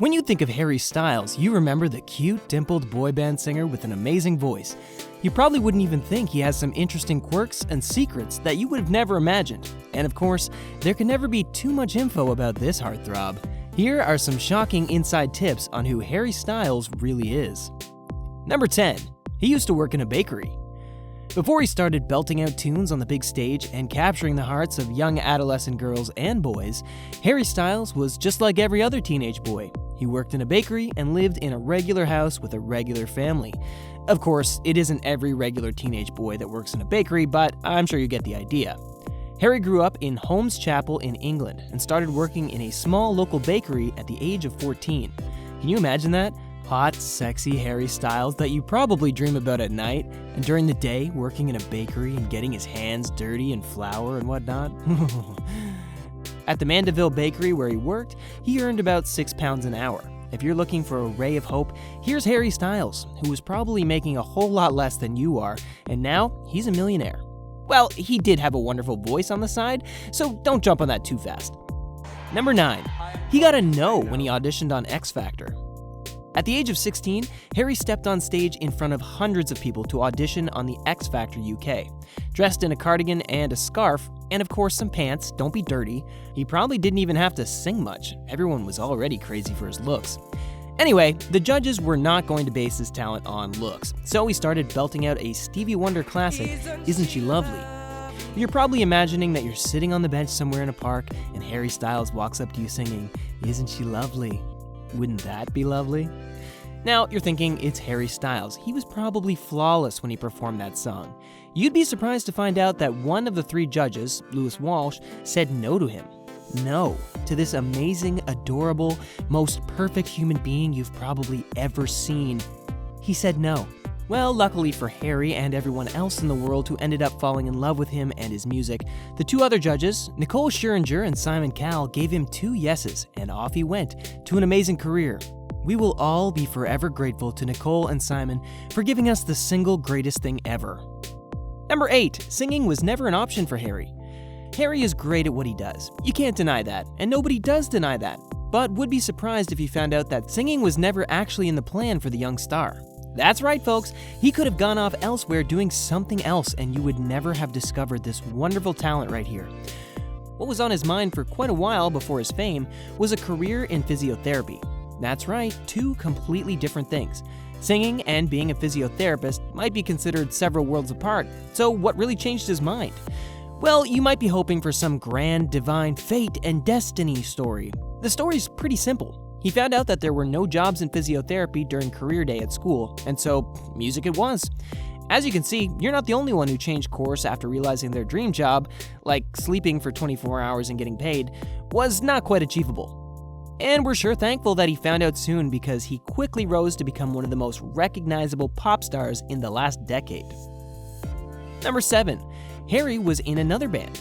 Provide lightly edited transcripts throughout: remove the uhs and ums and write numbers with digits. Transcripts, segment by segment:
When you think of Harry Styles, you remember the cute, dimpled boy band singer with an amazing voice. You probably wouldn't even think he has some interesting quirks and secrets that you would have never imagined. And of course, there can never be too much info about this heartthrob. Here are some shocking inside tips on who Harry Styles really is. Number 10. He used to work in a bakery. Before he started belting out tunes on the big stage and capturing the hearts of young adolescent girls and boys, Harry Styles was just like every other teenage boy. He worked in a bakery and lived in a regular house with a regular family. Of course, it isn't every regular teenage boy that works in a bakery, but I'm sure you get the idea. Harry grew up in Holmes Chapel in England and started working in a small local bakery at the age of 14. Can you imagine that? Hot, sexy Harry Styles that you probably dream about at night, and during the day working in a bakery and getting his hands dirty in flour and whatnot. At the Mandeville Bakery where he worked, he earned about £6 an hour. If you're looking for a ray of hope, here's Harry Styles, who was probably making a whole lot less than you are, and now he's a millionaire. Well, he did have a wonderful voice on the side, so don't jump on that too fast. Number 9. He got a no when he auditioned on X Factor. At the age of 16, Harry stepped on stage in front of hundreds of people to audition on the X Factor UK. Dressed in a cardigan and a scarf, and of course some pants, don't be dirty. He probably didn't even have to sing much. Everyone was already crazy for his looks. Anyway, the judges were not going to base his talent on looks, so he started belting out a Stevie Wonder classic, Isn't She Lovely? You're probably imagining that you're sitting on the bench somewhere in a park and Harry Styles walks up to you singing, Isn't She Lovely? Wouldn't that be lovely? Now, you're thinking it's Harry Styles. He was probably flawless when he performed that song. You'd be surprised to find out that one of the 3 judges, Lewis Walsh, said no to him. No to this amazing, adorable, most perfect human being you've probably ever seen. He said no. Well, luckily for Harry and everyone else in the world who ended up falling in love with him and his music, the 2 other judges, Nicole Scherzinger and Simon Cowell, gave him 2 yeses, and off he went to an amazing career. We will all be forever grateful to Nicole and Simon for giving us the single greatest thing ever. Number 8. Singing was never an option for Harry. Harry is great at what he does. You can't deny that, and nobody does deny that. But would be surprised if you found out that singing was never actually in the plan for the young star. That's right, folks. He could have gone off elsewhere doing something else, and you would never have discovered this wonderful talent right here. What was on his mind for quite a while before his fame was a career in physiotherapy. That's right, 2 completely different things. Singing and being a physiotherapist might be considered several worlds apart, so what really changed his mind? Well, you might be hoping for some grand, divine fate and destiny story. The story's pretty simple. He found out that there were no jobs in physiotherapy during career day at school, and so music it was. As you can see, you're not the only one who changed course after realizing their dream job, like sleeping for 24 hours and getting paid, was not quite achievable. And we're sure thankful that he found out soon because he quickly rose to become one of the most recognizable pop stars in the last decade. Number 7. Harry was in another band.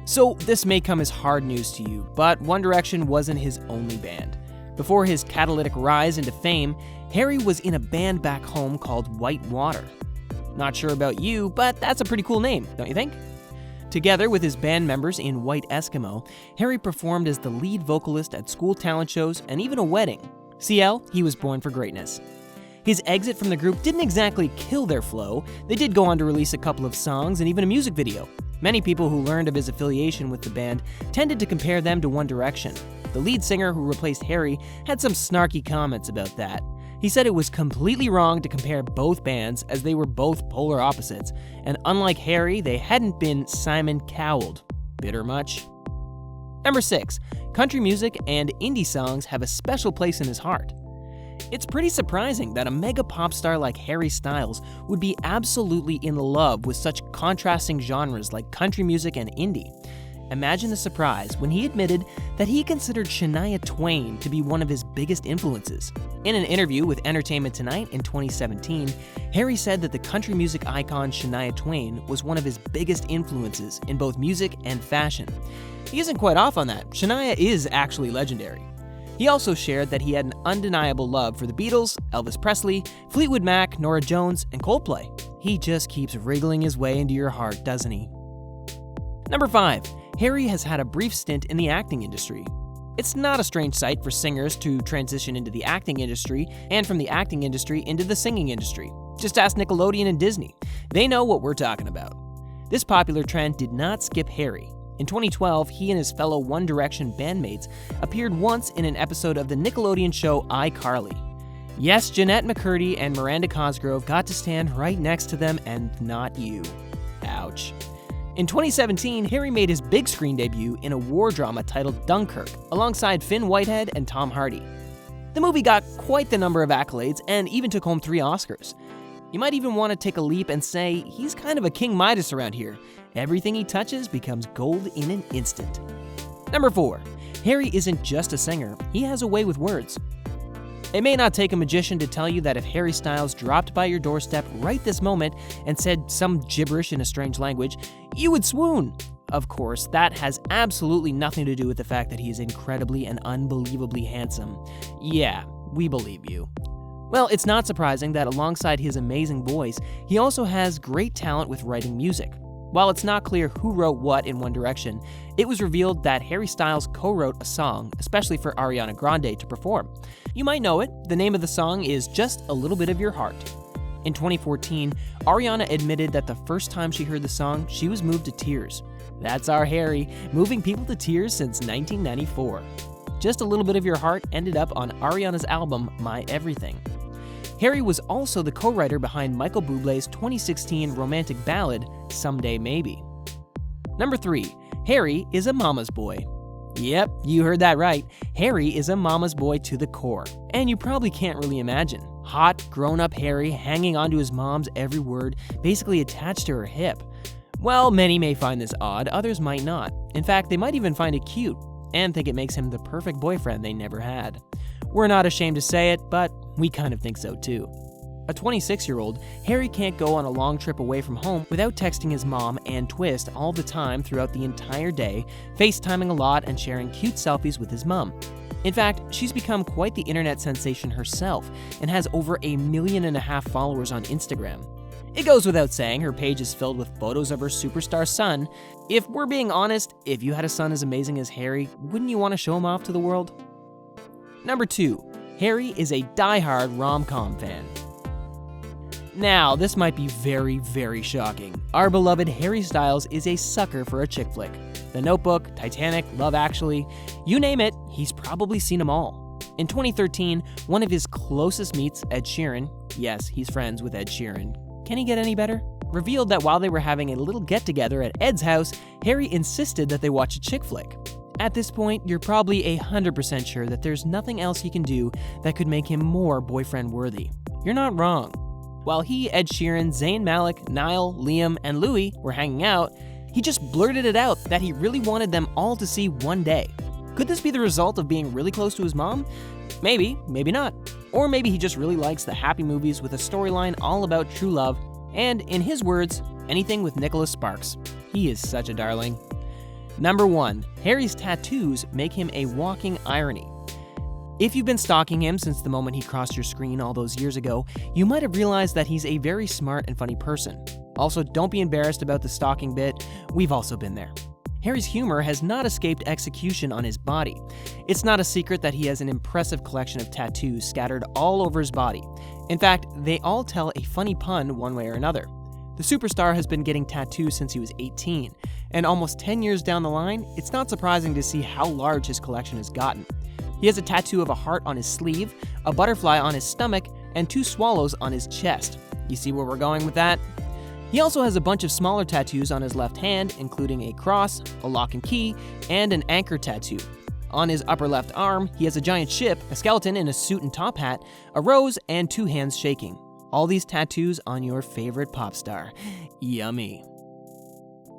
So this may come as hard news to you, but One Direction wasn't his only band. Before his catalytic rise into fame, Harry was in a band back home called White Water. Not sure about you, but that's a pretty cool name, don't you think? Together with his band members in White Eskimo, Harry performed as the lead vocalist at school talent shows and even a wedding. CL, he was born for greatness. His exit from the group didn't exactly kill their flow. They did go on to release a couple of songs and even a music video. Many people who learned of his affiliation with the band tended to compare them to One Direction. The lead singer who replaced Harry had some snarky comments about that. He said it was completely wrong to compare both bands as they were both polar opposites, and unlike Harry, they hadn't been Simon Cowelled. Bitter much? Number 6. Country music and indie songs have a special place in his heart. It's pretty surprising that a mega pop star like Harry Styles would be absolutely in love with such contrasting genres like country music and indie. Imagine the surprise when he admitted that he considered Shania Twain to be one of his biggest influences. In an interview with Entertainment Tonight in 2017, Harry said that the country music icon Shania Twain was one of his biggest influences in both music and fashion. He isn't quite off on that. Shania is actually legendary. He also shared that he had an undeniable love for the Beatles, Elvis Presley, Fleetwood Mac, Norah Jones, and Coldplay. He just keeps wriggling his way into your heart, doesn't he? Number 5. Harry has had a brief stint in the acting industry. It's not a strange sight for singers to transition into the acting industry, and from the acting industry into the singing industry. Just ask Nickelodeon and Disney. They know what we're talking about. This popular trend did not skip Harry. In 2012, he and his fellow One Direction bandmates appeared once in an episode of the Nickelodeon show iCarly. Yes, Jeanette McCurdy and Miranda Cosgrove got to stand right next to them, and not you. Ouch. In 2017, Harry made his big screen debut in a war drama titled Dunkirk, alongside Finn Whitehead and Tom Hardy. The movie got quite the number of accolades and even took home 3 Oscars. You might even want to take a leap and say he's kind of a King Midas around here. Everything he touches becomes gold in an instant. Number 4. Harry isn't just a singer, he has a way with words. It may not take a magician to tell you that if Harry Styles dropped by your doorstep right this moment and said some gibberish in a strange language, you would swoon. Of course, that has absolutely nothing to do with the fact that he is incredibly and unbelievably handsome. Yeah, we believe you. Well, it's not surprising that alongside his amazing voice, he also has great talent with writing music. While it's not clear who wrote what in One Direction, it was revealed that Harry Styles co-wrote a song, especially for Ariana Grande to perform. You might know it. The name of the song is Just a Little Bit of Your Heart. In 2014, Ariana admitted that the first time she heard the song, she was moved to tears. That's our Harry, moving people to tears since 1994. Just a Little Bit of Your Heart ended up on Ariana's album, My Everything. Harry was also the co-writer behind Michael Bublé's 2016 romantic ballad, Someday Maybe. Number 3. Harry is a mama's boy. Yep, you heard that right. Harry is a mama's boy to the core. And you probably can't really imagine. Hot, grown-up Harry hanging onto his mom's every word, basically attached to her hip. Well, many may find this odd, others might not. In fact, they might even find it cute, and think it makes him the perfect boyfriend they never had. We're not ashamed to say it, but we kind of think so too. A 26-year-old, Harry can't go on a long trip away from home without texting his mom and Twist all the time throughout the entire day, FaceTiming a lot and sharing cute selfies with his mom. In fact, she's become quite the internet sensation herself and has over 1.5 million followers on Instagram. It goes without saying her page is filled with photos of her superstar son. If we're being honest, if you had a son as amazing as Harry, wouldn't you want to show him off to the world? Number 2. Harry is a diehard rom-com fan. Now, this might be very, very shocking. Our beloved Harry Styles is a sucker for a chick flick. The Notebook, Titanic, Love Actually, you name it, he's probably seen them all. In 2013, one of his closest meets, Ed Sheeran, yes, he's friends with Ed Sheeran, can he get any better? Revealed that while they were having a little get-together at Ed's house, Harry insisted that they watch a chick flick. At this point, you're probably 100% sure that there's nothing else he can do that could make him more boyfriend-worthy. You're not wrong. While he, Ed Sheeran, Zayn Malik, Niall, Liam, and Louis were hanging out, he just blurted it out that he really wanted them all to see one day. Could this be the result of being really close to his mom? Maybe, maybe not. Or maybe he just really likes the happy movies with a storyline all about true love, and, in his words, anything with Nicholas Sparks. He is such a darling. Number 1. Harry's tattoos make him a walking irony. If you've been stalking him since the moment he crossed your screen all those years ago, you might have realized that he's a very smart and funny person. Also, don't be embarrassed about the stalking bit. We've also been there. Harry's humor has not escaped execution on his body. It's not a secret that he has an impressive collection of tattoos scattered all over his body. In fact, they all tell a funny pun one way or another. The superstar has been getting tattoos since he was 18, and almost 10 years down the line, it's not surprising to see how large his collection has gotten. He has a tattoo of a heart on his sleeve, a butterfly on his stomach, and 2 swallows on his chest. You see where we're going with that? He also has a bunch of smaller tattoos on his left hand, including a cross, a lock and key, and an anchor tattoo. On his upper left arm, he has a giant ship, a skeleton in a suit and top hat, a rose, and 2 hands shaking. All these tattoos on your favorite pop star. Yummy.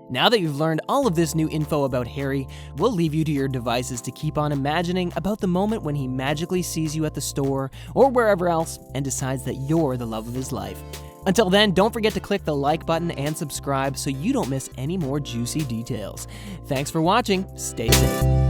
Now that you've learned all of this new info about Harry, we'll leave you to your devices to keep on imagining about the moment when he magically sees you at the store or wherever else and decides that you're the love of his life. Until then, don't forget to click the like button and subscribe so you don't miss any more juicy details. Thanks for watching. Stay safe.